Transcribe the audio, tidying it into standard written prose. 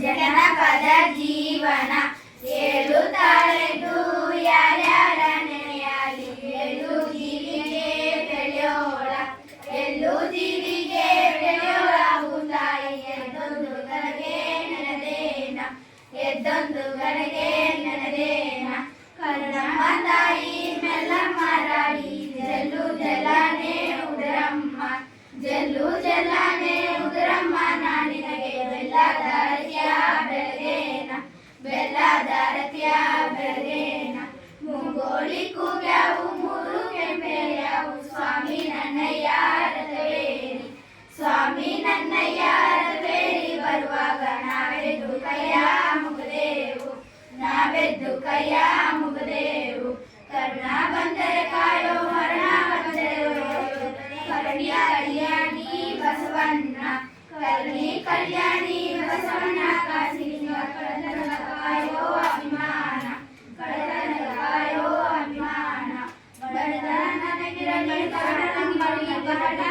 ಜನಪದ ಜೀವನ ಏಳುತ್ತಾಳೆದ್ದು ಯಾರ್ಯಾರ ನೆನೆಯಲಿ ಎಳ್ಳು ಜೀರಿಗೆ ಬೆಳೆಯೋಳ ಎಳ್ಳು ಜೀರಿಗೆ ಬೆಳೆಯೋಳ ಭೂತಾಯಿ ಎದ್ದೊಂದು ಗಣಗೆ ನೆನದೇನ ಎದ್ದೊಂದು ಗಣಗೆ ನೆನದೇನ ಕನ್ನಮ್ಮ ತಾಯಿ ಮೆಲ್ಲಮ್ಮ ರಾಡಿ ಜಲ್ಲು ಜಲಾನೆ ಉದರಮ್ಮ ಜಲ್ಲು ಜಲಾನೆ ಉದರಮ್ಮ ನಾನಿನಗೆ ಬೆಲ್ಲದ ರತಿಯ ಬೆಳಗೇನ ಬೆಲ್ಲದ ರತಿಯ ಬೆಳಗೇನ ಮುಂಗೋಳಿ ಕೂಗ್ಯಾವು ಮೂರು ಕೆಂಪೆಯಾವು ಸ್ವಾಮಿ ನನ್ನಯ್ಯ ರಥವೇರಿ ಸ್ವಾಮಿ ನನ್ನಯ್ಯ ರಥವೇರಿ ಬರುವಾಗ ನಾವೆದ್ದು ಕೈಯ ಮುಗದೇವು ನಾವೆದ್ದು ಕೈಯ ಮುಗದೇವು ಕರ್ಣ ಬಂದರೆ ಕಾಯೋ ಮರಣ ಬಂದರೆ ಕರ್ಣಿಯ ಕಲ್ಯಾಣಿ ಬಸವಣ್ಣ ಕರ್ಣಿ ಕಲ್ಯಾಣಿ ಬಸವಣ್ಣ ಕಾಸಿನ ಕಾಯೋ ಅಭಿಮಾನ ಕಡತನ ಕಾಯೋ ಅಭಿಮಾನ ಬಡತನ ನನಗಿರಲಿ ಕನ್ನಡ